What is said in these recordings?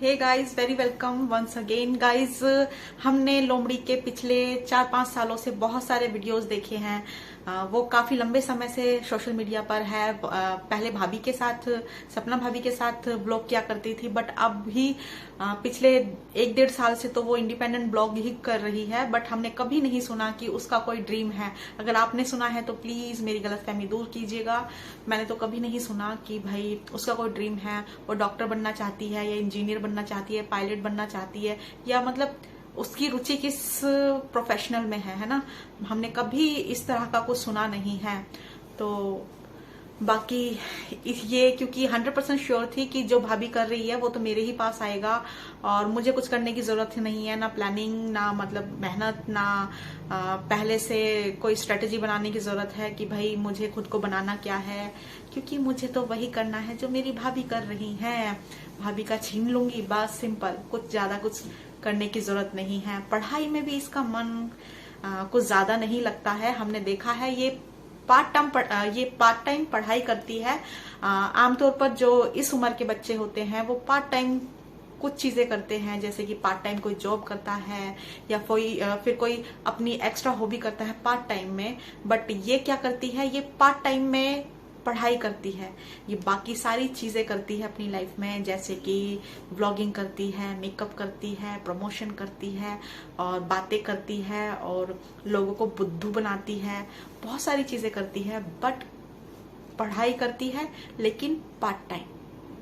हे guys, very welcome once again guys. हमने लोमड़ी के पिछले 4-5 सालों से बहुत सारे वीडियोस देखे हैं। वो काफी लंबे समय से सोशल मीडिया पर है। पहले भाभी के साथ, सपना भाभी के साथ ब्लॉग किया करती थी, बट अब भी पिछले 1-1.5 साल से तो वो इंडिपेंडेंट ब्लॉग ही कर रही है। बट हमने कभी नहीं सुना कि उसका कोई ड्रीम है। अगर आपने सुना है तो प्लीज मेरी गलतफहमी दूर कीजिएगा। मैंने तो कभी नहीं सुना कि भाई उसका कोई ड्रीम है, वो डॉक्टर बनना चाहती है या इंजीनियर बनना चाहती है, पायलट बनना चाहती है, या मतलब उसकी रुचि किस प्रोफेशनल में है ना। हमने कभी इस तरह का कुछ सुना नहीं है। तो बाकी ये क्योंकि 100% श्योर थी कि जो भाभी कर रही है वो तो मेरे ही पास आएगा और मुझे कुछ करने की जरूरत नहीं है, ना प्लानिंग, ना मतलब मेहनत, ना पहले से कोई स्ट्रेटेजी बनाने की जरूरत है कि भाई मुझे खुद को बनाना क्या है, क्योंकि मुझे तो वही करना है जो मेरी भाभी कर रही है। भाभी का छीन लूंगी, बस सिंपल, कुछ ज्यादा कुछ करने की जरूरत नहीं है। पढ़ाई में भी इसका मन कुछ ज्यादा नहीं लगता है। हमने देखा है ये पार्ट टाइम पढ़ाई करती है। आमतौर पर जो इस उम्र के बच्चे होते हैं वो पार्ट टाइम कुछ चीजें करते हैं, जैसे कि पार्ट टाइम कोई जॉब करता है या फिर कोई अपनी एक्स्ट्रा हॉबी करता है पार्ट टाइम में। बट ये क्या करती है, ये पार्ट टाइम में पढ़ाई करती है, ये बाकी सारी चीजें करती है अपनी लाइफ में, जैसे कि व्लॉगिंग करती है, मेकअप करती है, प्रमोशन करती है और बातें करती है और लोगों को बुद्धू बनाती है, बहुत सारी चीजें करती है। बट पढ़ाई करती है लेकिन पार्ट टाइम।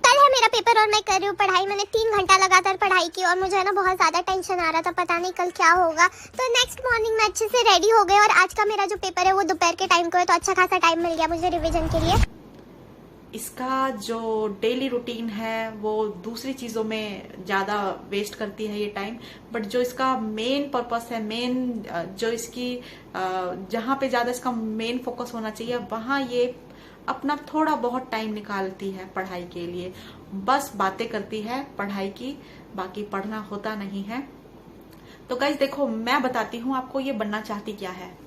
कल है मेरा पेपर और मैं कर रही हूँ पढ़ाई। मैंने 3 घंटा लगातार पढ़ाई की और मुझे है ना बहुत ज्यादा टेंशन आ रहा था, पता नहीं कल क्या होगा। तो नेक्स्ट मॉर्निंग मैं अच्छे से रेडी हो गई और आज का मेरा जो पेपर है वो दोपहर के टाइम को है, तो अच्छा खासा टाइम मिल गया मुझे रिवीजन के लिए। इसका जो डेली रूटीन है वो दूसरी चीजों में ज्यादा वेस्ट करती है ये टाइम, बट जो इसका मेन पर्पस है, मेन जो इसकी जहां पे ज्यादा इसका मेन फोकस होना चाहिए, वहां ये अपना थोड़ा बहुत टाइम निकालती है पढ़ाई के लिए। बस बातें करती है पढ़ाई की, बाकी पढ़ना होता नहीं है। तो गाइस देखो, मैं बताती हूँ आपको ये बनना चाहती क्या है,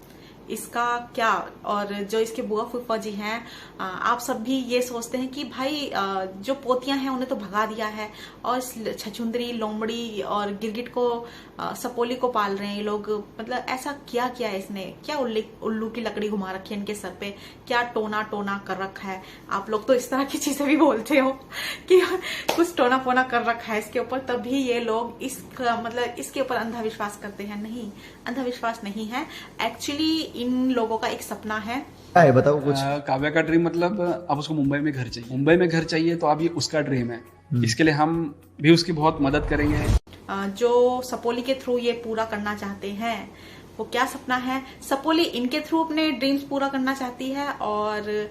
इसका क्या। और जो इसके बुआ फूफा जी हैं, आप सब भी ये सोचते हैं कि भाई जो पोतियां हैं उन्हें तो भगा दिया है और छछुंदरी, लोमड़ी और गिरगिट को, सपोली को पाल रहे हैं ये लोग। मतलब ऐसा क्या किया है इसने, क्या उल्लू की लकड़ी घुमा रखी है इनके सर पे, क्या टोना टोना कर रखा है। आप लोग तो इस तरह की चीजें भी बोलते हो कि कुछ टोना पोना कर रखा है इसके ऊपर, तभी ये लोग इसके ऊपर अंधविश्वास करते हैं। नहीं, अंधविश्वास नहीं है, एक्चुअली इन लोगों का एक सपना है। बताओ कुछ। काव्या का ड्रीम मतलब अब उसको मुंबई में घर चाहिए। मुंबई में घर चाहिए तो अब ये उसका ड्रीम है। इसके लिए हम भी उसकी बहुत मदद करेंगे। जो सपोली के थ्रू ये पूरा करना चाहते हैं, वो क्या सपना है, सपोली इनके थ्रू अपने ड्रीम्स पूरा करना चाहती है और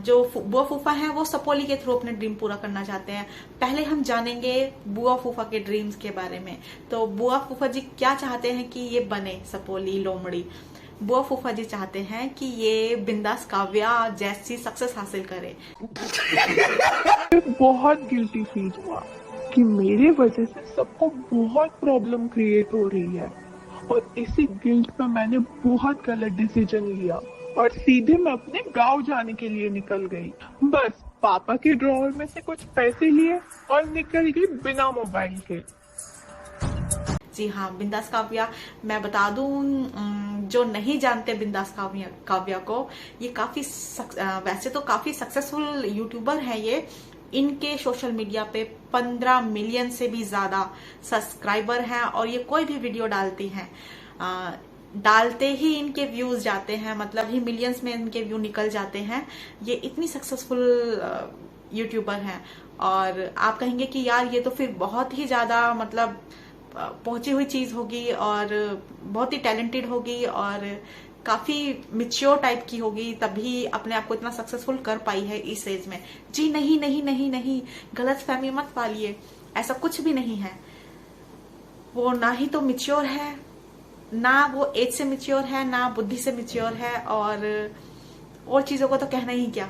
जो बुआ फूफा हैं वो सपोली के थ्रू अपने ड्रीम पूरा करना चाहते हैं। पहले हम जानेंगे बुआ फूफा के ड्रीम्स के बारे में। तो बुआ फूफा जी क्या चाहते हैं कि ये बने सपोली, लोमड़ी। बुआ फूफा जी चाहते हैं कि ये बिंदास काव्या जैसी सक्सेस हासिल करे। बहुत गिल्टी फील हुआ कि मेरे वजह से सबको बहुत प्रॉब्लम क्रिएट हो रही है और इसी गिल्ट में मैंने बहुत गलत डिसीजन लिया और सीधे मैं अपने गांव जाने के लिए निकल गई। बस पापा के ड्रॉअर में से कुछ पैसे लिए और निकल गई बिना मोबाइल के। जी हाँ, बिंदास काव्या, मैं बता दूं जो नहीं जानते बिंदास काव्या को, ये वैसे तो काफी सक्सेसफुल यूट्यूबर है ये। इनके सोशल मीडिया पे 15 मिलियन से भी ज्यादा सब्सक्राइबर हैं और ये कोई भी वीडियो डालती हैं, डालते ही इनके व्यूज जाते हैं, मतलब ही मिलियंस में इनके व्यू निकल जाते हैं। ये इतनी सक्सेसफुल यूट्यूबर हैं और आप कहेंगे कि यार ये तो फिर बहुत ही ज्यादा मतलब पहुंची हुई चीज होगी और बहुत ही टैलेंटेड होगी और काफी मिच्योर टाइप की होगी, तभी अपने आप को इतना सक्सेसफुल कर पाई है इस एज में। जी नहीं नहीं नहीं नहीं, गलत फहमी मत पालिए, ऐसा कुछ भी नहीं है। वो ना ही तो मिच्योर है, ना वो एज से मिच्योर है, ना बुद्धि से मिच्योर है और चीजों को तो कहना ही क्या।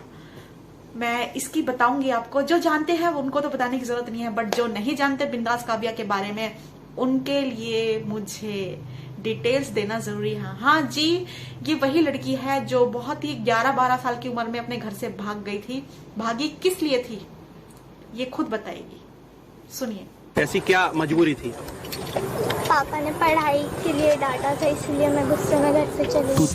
मैं इसकी बताऊंगी आपको, जो जानते हैं उनको तो बताने की जरूरत नहीं है, बट जो नहीं जानते बिंदास काव्या के बारे में, उनके लिए मुझे डिटेल्स देना जरूरी है। हाँ जी, ये वही लड़की है जो बहुत ही 11-12 साल की उम्र में अपने घर से भाग गई थी। भागी किस लिए थी ये खुद बताएगी। सुनिए। ऐसी क्या मजबूरी थी? पापा ने पढ़ाई के लिए डांटा था, इसलिए मैं गुस्से में घर से चली गई।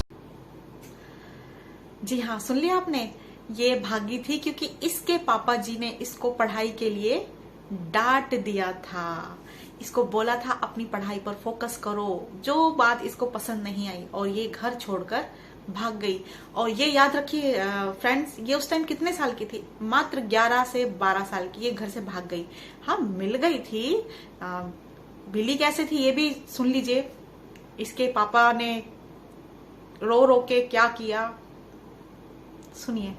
जी हाँ, सुन लिया आपने, ये भागी थी क्योंकि इसके पापा जी ने इसको पढ़ाई के लिए डांट दिया था। इसको बोला था अपनी पढ़ाई पर फोकस करो, जो बात इसको पसंद नहीं आई, और ये घर छोड़कर भाग गई। और ये याद रखिए फ्रेंड्स, ये उस टाइम कितने साल की थी? मात्र 11 से 12 साल की। ये घर से भाग गई। हाँ, मिल गई थी। बिली कैसे थी ये भी सुन लीजिए। इसके पापा ने रो रो के क्या किया, सुनिए।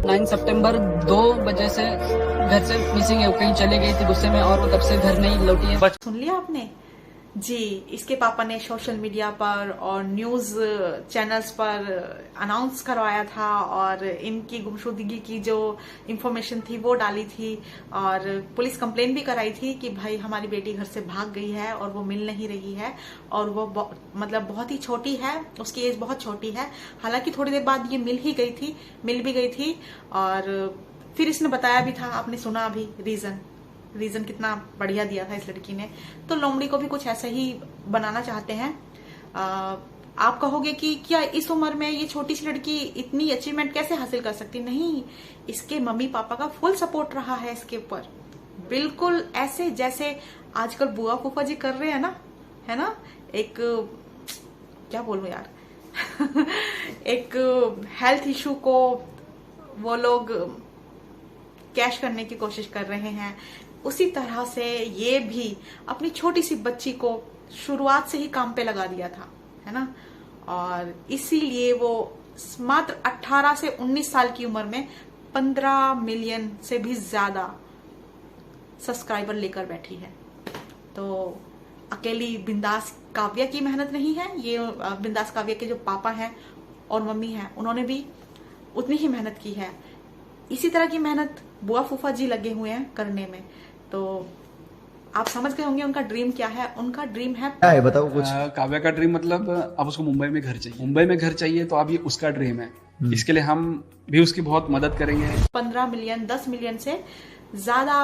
9 सितंबर 2 बजे से घर से मिसिंग है, कहीं चले गई थी गुस्से में, और वो तब से घर नहीं लौटी है। सुन लिया आपने जी। इसके पापा ने सोशल मीडिया पर और न्यूज चैनल्स पर अनाउंस करवाया था, और इनकी गुमशुदगी की जो इंफॉर्मेशन थी वो डाली थी, और पुलिस कंप्लेन भी कराई थी कि भाई हमारी बेटी घर से भाग गई है और वो मिल नहीं रही है, और वो मतलब बहुत ही छोटी है, उसकी एज बहुत छोटी है। हालांकि थोड़ी देर बाद ये मिल भी गई थी। और फिर इसने बताया भी था, आपने सुना अभी रीजन कितना बढ़िया दिया था इस लड़की ने। तो लोमड़ी को भी कुछ ऐसा ही बनाना चाहते हैं। आप कहोगे कि क्या इस उम्र में ये छोटी सी लड़की इतनी अचीवमेंट कैसे हासिल कर सकती? नहीं, इसके मम्मी पापा का फुल सपोर्ट रहा है इसके ऊपर, बिल्कुल ऐसे जैसे आजकल बुआ फूफा जी कर रहे हैं ना, है ना। एक क्या बोलूं यार एक हेल्थ इशू को वो लोग कैश करने की कोशिश कर रहे हैं, उसी तरह से ये भी अपनी छोटी सी बच्ची को शुरुआत से ही काम पे लगा दिया था, है ना। और इसीलिए वो मात्र 18 से 19 साल की उम्र में 15 मिलियन से भी ज्यादा सब्सक्राइबर लेकर बैठी है। तो अकेली बिंदास काव्या की मेहनत नहीं है ये, बिंदास काव्या के जो पापा हैं और मम्मी हैं उन्होंने भी उतनी ही मेहनत की है। इसी तरह की मेहनत बुआ फूफा जी लगे हुए हैं करने में। तो आप समझ गए होंगे उनका ड्रीम क्या है। उनका ड्रीम है, क्या है बताओ कुछ। काव्या का ड्रीम मतलब अब उसको मुंबई में घर चाहिए। मुंबई में घर चाहिए तो अब ये उसका ड्रीम है। इसके लिए हम भी उसकी बहुत मदद करेंगे। 15 मिलियन 10 मिलियन से ज्यादा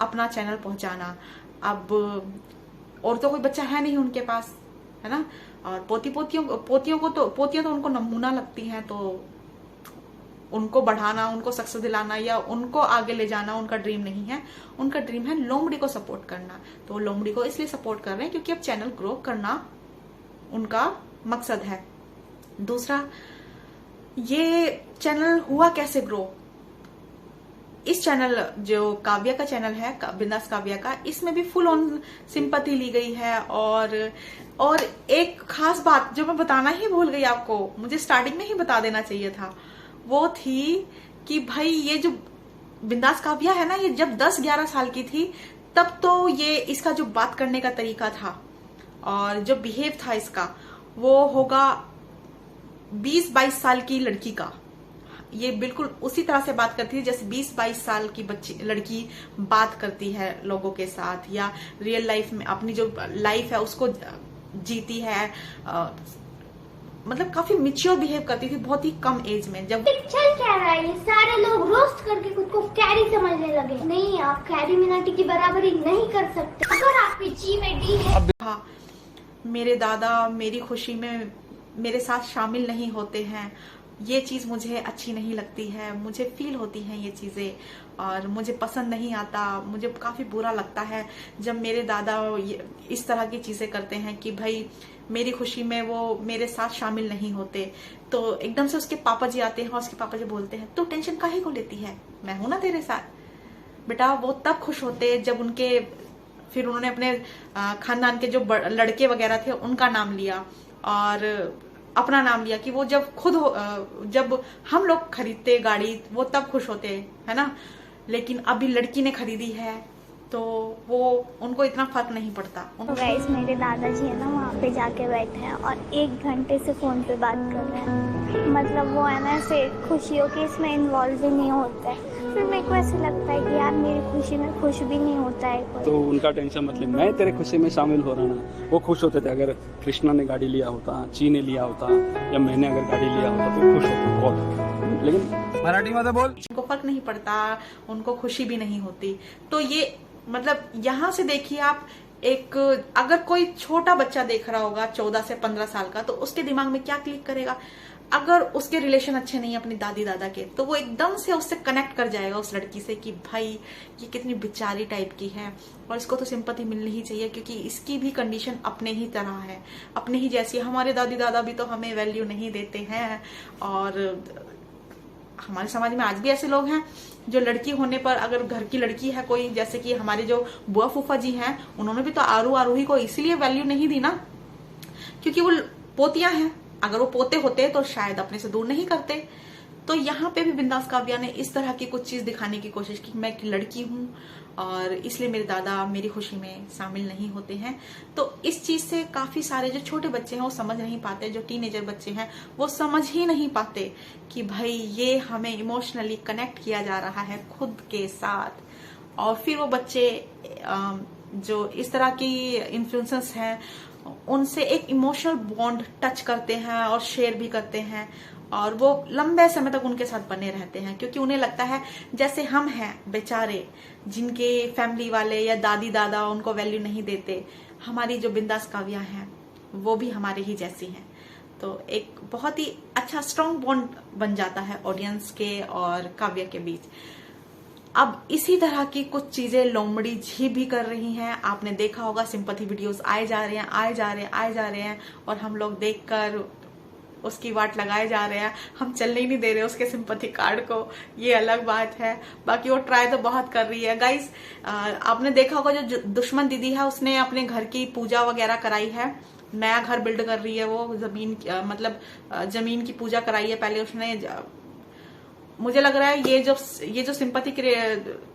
अपना चैनल पहुंचाना। अब और तो कोई बच्चा है नहीं उनके पास, है ना। और पोतियों तो उनको नमूना लगती हैं, तो उनको बढ़ाना, उनको सक्सेस दिलाना या उनको आगे ले जाना उनका ड्रीम नहीं है। उनका ड्रीम है लोमड़ी को सपोर्ट करना। तो लोमड़ी को इसलिए सपोर्ट कर रहे हैं क्योंकि अब चैनल ग्रो करना उनका मकसद है। दूसरा, ये चैनल हुआ कैसे ग्रो? इस चैनल जो काव्या का चैनल है, बिंदास काव्या का, इसमें भी फुल ऑन सिंपैथी ली गई है। और एक खास बात जो मैं बताना ही भूल गई आपको, मुझे स्टार्टिंग में ही बता देना चाहिए था, वो थी कि भाई ये जो बिंदास काव्या है ना, ये जब 10-11 साल की थी तब तो ये इसका जो बात करने का तरीका था और जो बिहेव था इसका, वो होगा 20-22 साल की लड़की का। ये बिल्कुल उसी तरह से बात करती थी जैसे 20-22 साल की लड़की बात करती है लोगों के साथ, या रियल लाइफ में अपनी जो लाइफ है उसको जीती है। मतलब काफी मिच्योर बिहेव करती थी बहुत ही कम एज में। जब चल क्या रहा है, ये सारे लोग रोस्ट करके खुद को कैरी समझने लगे। नहीं, आप कैरी मिनाटी की बराबरी नहीं कर सकते अगर आपकी जी में डी है। हाँ, मेरे दादा मेरी खुशी में मेरे साथ शामिल नहीं होते हैं, ये चीज मुझे अच्छी नहीं लगती है, मुझे फील होती हैं ये चीजें और मुझे पसंद नहीं आता। मुझे काफी बुरा लगता है जब मेरे दादा इस तरह की चीजें करते हैं कि भाई मेरी खुशी में वो मेरे साथ शामिल नहीं होते। तो एकदम से उसके पापा जी आते हैं और उसके पापा जी बोलते हैं तो टेंशन काहे को लेती है, मैं हूं ना तेरे साथ। बेटा वो तब खुश होते जब उनके, फिर उन्होंने अपने खानदान के जो लड़के वगैरह थे उनका नाम लिया और अपना नाम लिया कि वो जब हम लोग खरीदते गाड़ी वो तब खुश होते, है ना। लेकिन अभी लड़की ने खरीदी है तो वो उनको इतना फर्क नहीं पड़ता। तो गाइस, मेरे दादाजी है ना वहाँ पे जाके बैठे हैं और 1 घंटे से फोन पे बात कर रहे हैं। मतलब वो है ना ऐसे खुशियों के इसमें इन्वॉल्व ही नहीं होता है। फिर मेरे को ऐसे लगता है कि यार मेरी खुशी में खुश भी नहीं होता है कोई। तो उनका टेंशन मतलब मैं तेरे खुशी में शामिल हो रहा ना, वो खुश होते थे। अगर कृष्णा ने गाड़ी लिया होता, ची ने लिया होता या मैंने अगर गाड़ी लिया होता तो खुश होता बहुत। लेकिन मराठी में तो बोल, उनको फर्क नहीं पड़ता, उनको खुशी भी नहीं होती। तो ये मतलब यहाँ से देखिए आप, एक अगर कोई छोटा बच्चा देख रहा होगा 14 से 15 साल का, तो उसके दिमाग में क्या क्लिक करेगा? अगर उसके रिलेशन अच्छे नहीं है अपनी दादी दादा के, तो वो एकदम से उससे कनेक्ट कर जाएगा उस लड़की से कि भाई ये कितनी बेचारी टाइप की है और इसको तो सिंपैथी मिलनी ही चाहिए, क्योंकि इसकी भी कंडीशन अपने ही तरह है, अपने ही जैसी। हमारे दादी दादा भी तो हमें वैल्यू नहीं देते हैं, और हमारे समाज में आज भी ऐसे लोग हैं जो लड़की होने पर, अगर घर की लड़की है कोई, जैसे कि हमारे जो बुआ फूफा जी हैं, उन्होंने भी तो आरूही को इसीलिए वैल्यू नहीं दी ना, क्योंकि वो पोतियां हैं। अगर वो पोते होते तो शायद अपने से दूर नहीं करते। तो यहाँ पे भी बिंदास काव्या ने इस तरह की कुछ चीज दिखाने की कोशिश की, मैं एक लड़की हूँ और इसलिए मेरे दादा मेरी खुशी में शामिल नहीं होते हैं। तो इस चीज से काफी सारे जो छोटे बच्चे हैं वो समझ नहीं पाते, जो टीनेजर बच्चे हैं वो समझ ही नहीं पाते कि भाई ये हमें इमोशनली कनेक्ट किया जा रहा है खुद के साथ। और फिर वो बच्चे जो इस तरह की इन्फ्लुएंसर्स हैं उनसे एक इमोशनल बॉन्ड टच करते हैं और शेयर भी करते हैं, और वो लंबे समय तक उनके साथ बने रहते हैं, क्योंकि उन्हें लगता है जैसे हम हैं बेचारे, जिनके फैमिली वाले या दादी दादा उनको वैल्यू नहीं देते, हमारी जो बिंदास काव्या हैं वो भी हमारे ही जैसी हैं। तो एक बहुत ही अच्छा स्ट्रॉन्ग बॉन्ड बन जाता है ऑडियंस के और काव्या के बीच। अब इसी तरह की कुछ चीजें लोमड़ी जी भी कर रही हैं। आपने देखा होगा सिंपैथी वीडियोस आए जा रहे हैं और हम लोग देखकर उसकी वाट लगाए जा रहे हैं। हम चलने ही नहीं दे रहे उसके सिंपैथी कार्ड को, ये अलग बात है। बाकी वो ट्राई तो बहुत कर रही है गाइस। आपने देखा होगा जो दुश्मन दीदी है उसने अपने घर की पूजा वगैरह कराई है, नया घर बिल्ड कर रही है वो, जमीन की पूजा कराई है पहले उसने। मुझे लग रहा है ये जो सिंपैथी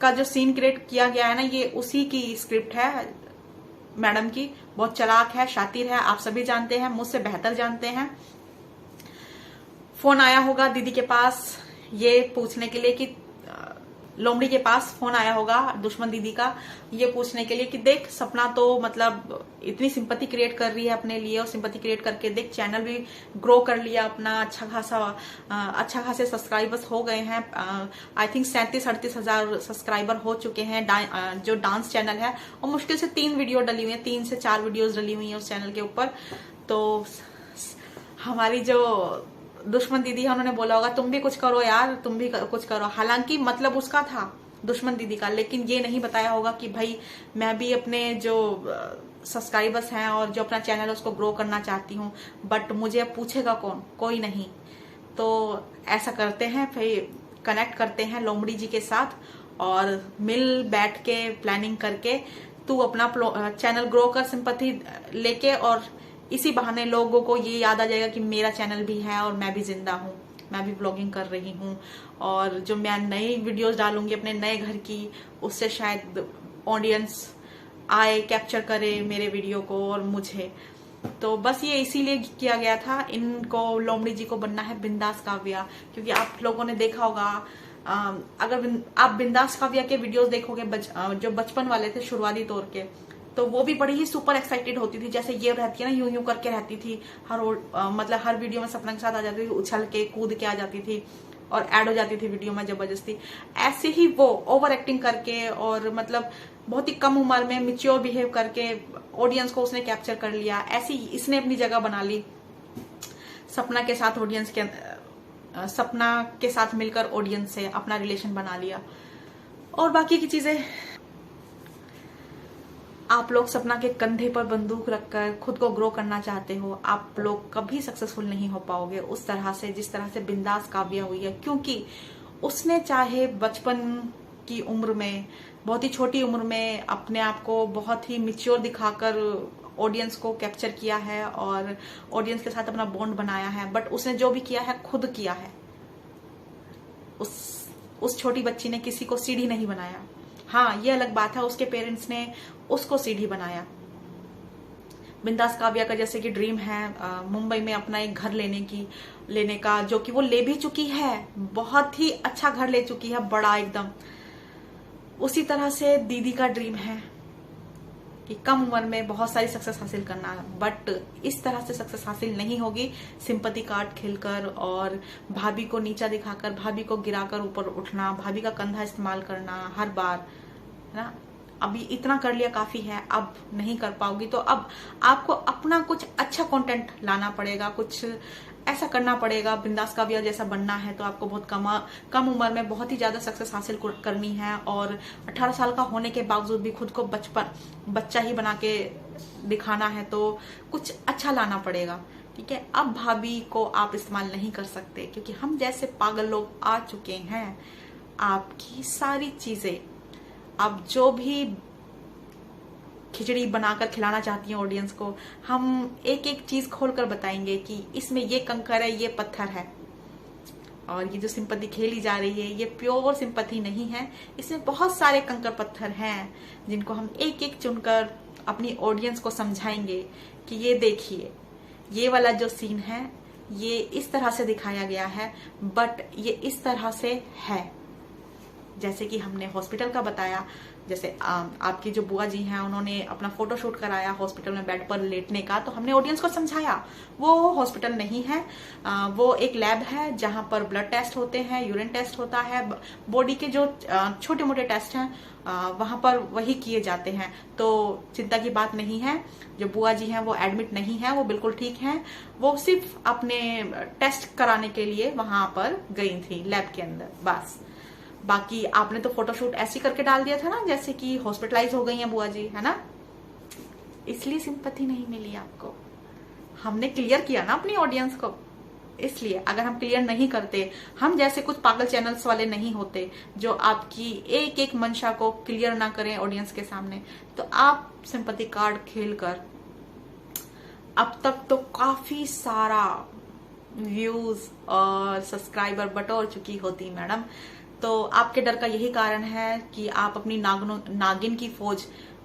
का जो सीन क्रिएट किया गया है ना, ये उसी की स्क्रिप्ट है मैडम की। बहुत चालाक है, शातिर है, आप सभी जानते हैं, मुझसे बेहतर जानते हैं। फोन आया होगा दीदी के पास ये पूछने के लिए कि लोमड़ी के पास फोन आया होगा दुश्मन दीदी का, ये पूछने के लिए कि देख सपना तो मतलब इतनी सिंपैथी क्रिएट कर रही है अपने लिए, और सिंपैथी क्रिएट करके देख चैनल भी ग्रो कर लिया अपना, अच्छा खासे सब्सक्राइबर्स हो गए हैं। आई थिंक 37-38 हजार सब्सक्राइबर हो चुके हैं जो डांस चैनल है, और मुश्किल से 3 वीडियो डली हुई है, 3 से 4 वीडियोज डली हुई है उस चैनल के ऊपर। तो हमारी जो दुश्मन दीदी है उन्होंने बोला होगा तुम भी कुछ करो यार, तुम भी कुछ करो। हालांकि मतलब उसका था दुश्मन दीदी का, लेकिन ये नहीं बताया होगा कि भाई मैं भी अपने जो सब्सक्राइबर्स हैं और जो अपना चैनल है उसको ग्रो करना चाहती हूँ, बट मुझे अब पूछेगा कौन? कोई नहीं। तो ऐसा करते हैं, फिर कनेक्ट करते हैं लोमड़ी जी के साथ और मिल बैठ के प्लानिंग करके तू अपना चैनल ग्रो कर सिंपैथी लेके, और इसी बहाने लोगों को ये याद आ जाएगा कि मेरा चैनल भी है और मैं भी जिंदा हूँ, मैं भी ब्लॉगिंग कर रही हूँ। और जो मैं नई वीडियोस डालूंगी अपने नए घर की, उससे शायद ऑडियंस आए, कैप्चर करे मेरे वीडियो को और मुझे। तो बस ये इसीलिए किया गया था। इनको लोमड़ी जी को बनना है बिंदास काव्या, क्योंकि आप लोगों ने देखा होगा अगर आप बिंदास काव्या के वीडियोस देखोगे जो बचपन वाले थे शुरुआती तौर के, तो वो भी बड़ी ही सुपर एक्साइटेड होती थी, जैसे ये रहती है ना, यूं करके रहती थी मतलब हर वीडियो में सपना के साथ आ जाती थी, उछल के कूद के आ जाती थी और ऐड हो जाती थी वीडियो में जबरदस्ती। ऐसे ही वो ओवर एक्टिंग करके और मतलब बहुत ही कम उम्र में मिच्योर बिहेव करके ऑडियंस को उसने कैप्चर कर लिया। ऐसी इसने अपनी जगह बना ली सपना के साथ, सपना के साथ मिलकर ऑडियंस से अपना रिलेशन बना लिया। और बाकी की चीजें आप लोग सपना के कंधे पर बंदूक रखकर खुद को ग्रो करना चाहते हो, आप लोग कभी सक्सेसफुल नहीं हो पाओगे उस तरह से जिस तरह से बिंदास काव्या हुई है। क्योंकि उसने चाहे बचपन की उम्र में, बहुत ही छोटी उम्र में अपने आप को बहुत ही मिच्योर दिखाकर ऑडियंस को कैप्चर किया है और ऑडियंस के साथ अपना बॉन्ड बनाया है, बट उसने जो भी किया है खुद किया है। उस छोटी बच्ची ने किसी को सीढ़ी नहीं बनाया। हाँ, ये अलग बात है उसके पेरेंट्स ने उसको सीढ़ी बनाया। बिंदास काव्या का जैसे कि ड्रीम है मुंबई में अपना एक घर लेने का, जो कि वो ले भी चुकी है, बहुत ही अच्छा घर ले चुकी है, बड़ा एकदम। उसी तरह से दीदी का ड्रीम है कि कम उम्र में बहुत सारी सक्सेस हासिल करना, बट इस तरह से सक्सेस हासिल नहीं होगी सिंपैथी कार्ड खेलकर और भाभी को नीचा दिखाकर, भाभी को गिराकर ऊपर उठना, भाभी का कंधा इस्तेमाल करना हर बार, है ना। अभी इतना कर लिया काफी है, अब नहीं कर पाओगी तो अब आपको अपना कुछ अच्छा कंटेंट लाना पड़ेगा, कुछ ऐसा करना पड़ेगा। बिंदास काव्या जैसा बनना है तो आपको बहुत कम उम्र में बहुत ही ज्यादा सक्सेस हासिल करनी है, और 18 साल का होने के बावजूद भी खुद को बच्चा ही बना के दिखाना है, तो कुछ अच्छा लाना पड़ेगा। ठीक है, अब भाभी को आप इस्तेमाल नहीं कर सकते क्योंकि हम जैसे पागल लोग आ चुके हैं। आपकी सारी चीजें, आप जो भी खिचड़ी बनाकर खिलाना चाहती हैं ऑडियंस को, हम एक एक चीज खोलकर बताएंगे कि इसमें ये कंकर है, ये पत्थर है, और ये जो सिंपैथी खेली जा रही है ये प्योर सिंपैथी नहीं है। इसमें बहुत सारे कंकर पत्थर हैं जिनको हम एक एक चुनकर अपनी ऑडियंस को समझाएंगे कि ये देखिए, ये वाला जो सीन है ये इस तरह से दिखाया गया है, बट ये इस तरह से है। जैसे कि हमने हॉस्पिटल का बताया, जैसे आपकी जो बुआ जी हैं उन्होंने अपना फोटोशूट कराया हॉस्पिटल में बेड पर लेटने का, तो हमने ऑडियंस को समझाया वो हॉस्पिटल नहीं है, वो एक लैब है जहां पर ब्लड टेस्ट होते हैं, यूरिन टेस्ट होता है, बॉडी के जो छोटे मोटे टेस्ट हैं वहां पर वही किए जाते हैं। तो चिंता की बात नहीं है, जो बुआ जी हैं वो एडमिट नहीं है, वो बिल्कुल ठीक हैं, वो सिर्फ अपने टेस्ट कराने के लिए वहां पर गई थी लैब के अंदर, बस। बाकी आपने तो फोटोशूट ऐसे करके डाल दिया था ना जैसे कि हॉस्पिटलाइज हो गई हैं बुआ जी, है ना, इसलिए सिंपैथी नहीं मिली आपको। हमने क्लियर किया ना अपनी ऑडियंस को, इसलिए अगर हम क्लियर नहीं करते, हम जैसे कुछ पागल चैनल्स वाले नहीं होते जो आपकी एक एक मंशा को क्लियर ना करें ऑडियंस के सामने, तो आप सिंपैथी कार्ड खेलकर अब तक तो काफी सारा व्यूज और सब्सक्राइबर बटोर चुकी होती मैडम। तो आपके डर का यही कारण है कि आप अपनी नागिन की फौज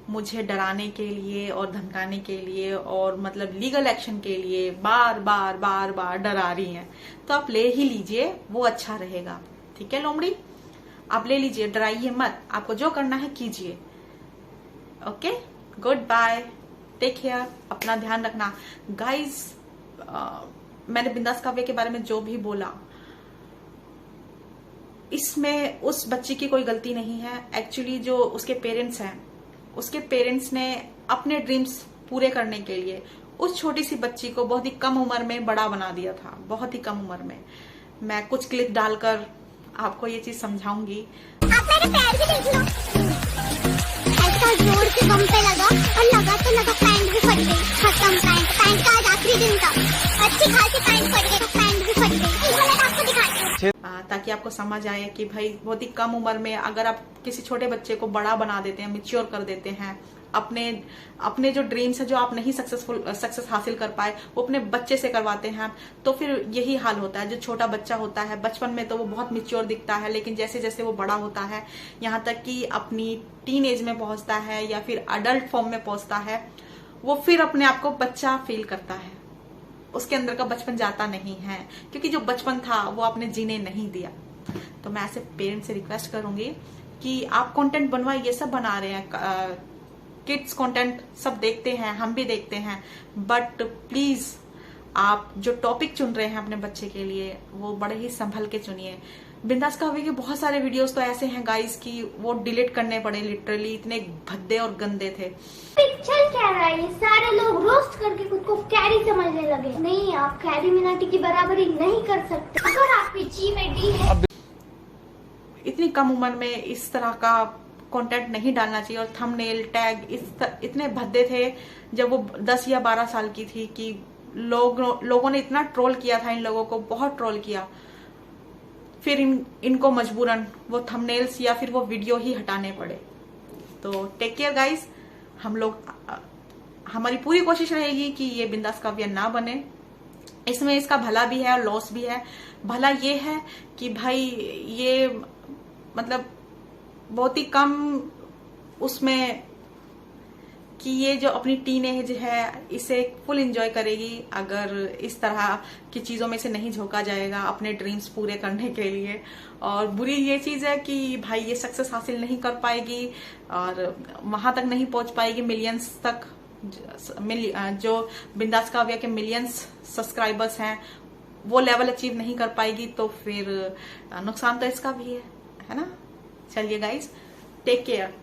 मुझे डराने के लिए और धमकाने के लिए और मतलब लीगल एक्शन के लिए बार बार डरा रही हैं। तो आप ले ही लीजिए, वो अच्छा रहेगा। ठीक है लोमड़ी, आप ले लीजिए, डराइए मत, आपको जो करना है कीजिए। Okay, goodbye, take care, अपना ध्यान रखना गाइज। मैंने बिंदास काव्या के बारे में जो भी बोला इसमें उस बच्ची की कोई गलती नहीं है। एक्चुअली जो उसके पेरेंट्स हैं, उसके पेरेंट्स ने अपने ड्रीम्स पूरे करने के लिए उस छोटी सी बच्ची को बहुत ही कम उम्र में बड़ा बना दिया था, बहुत ही कम उम्र में। मैं कुछ क्लिप डालकर आपको ये चीज समझाऊंगी। आप मेरे पैर भी देख लो, ऐसा जोर से बम पे लगा और लगा तो लगा पैंट भी फट गई, खत्म पैंट का आज आखिरी दिन था, अच्छी खासी पैंट फट गई, पैंट भी फट गई। आपको दिखाती हूँ ताकि आपको समझ आए कि भाई बहुत ही कम उम्र में अगर आप किसी छोटे बच्चे को बड़ा बना देते हैं, मैच्योर कर देते हैं, अपने जो ड्रीम्स है जो आप नहीं सक्सेस हासिल कर पाए वो अपने बच्चे से करवाते हैं, तो फिर यही हाल होता है। जो छोटा बच्चा होता है बचपन में तो वो बहुत मैच्योर दिखता है, लेकिन जैसे जैसे वो बड़ा होता है, यहाँ तक कि अपनी टीन एज में पहुंचता है या फिर अडल्ट फॉर्म में पहुंचता है, वो फिर अपने आप को बच्चा फील करता है, उसके अंदर का बचपन जाता नहीं है, क्योंकि जो बचपन था वो आपने जीने नहीं दिया। तो मैं ऐसे पेरेंट्स से रिक्वेस्ट करूंगी कि आप कंटेंट बनवाइए, ये सब बना रहे हैं, किड्स कंटेंट सब देखते हैं, हम भी देखते हैं, बट प्लीज आप जो टॉपिक चुन रहे हैं अपने बच्चे के लिए वो बड़े ही संभल के चुनिए। बिंदास काव्या के बहुत सारे वीडियोस तो ऐसे हैं गाइस कि वो डिलीट करने पड़े, लिटरली इतने भद्दे और गंदे थे। चल क्या रहा है, सारे लोग रोस्ट करके खुद को कैरी समझने लगे। नहीं, आप कैरी मिनाटी की बराबरी नहीं कर सकते। अगर आपकी जी में डी है। इतनी कम उम्र में इस तरह का कंटेंट नहीं डालना चाहिए, और थंबनेल टैग इतने भद्दे थे जब वो 10 या 12 साल की थी कि लोगों ने इतना ट्रोल किया था, इन लोगों को बहुत ट्रोल किया। फिर इनको मजबूरन वो थंबनेल्स या फिर वो वीडियो ही हटाने पड़े। तो टेक केयर गाइस, हमारी पूरी कोशिश रहेगी कि ये बिंदास काव्या ना बने। इसमें इसका भला भी है और लॉस भी है। भला ये है कि भाई ये मतलब बहुत ही कम उसमें कि ये जो अपनी टीन एज है इसे फुल एंजॉय करेगी अगर इस तरह की चीजों में से नहीं झोंका जाएगा अपने ड्रीम्स पूरे करने के लिए। और बुरी ये चीज है कि भाई ये सक्सेस हासिल नहीं कर पाएगी और वहां तक नहीं पहुंच पाएगी, मिलियंस तक। जो बिंदास काव्या के मिलियंस सब्सक्राइबर्स हैं वो लेवल अचीव नहीं कर पाएगी, तो फिर नुकसान तो इसका भी है ना। चलिए गाइज, टेक केयर।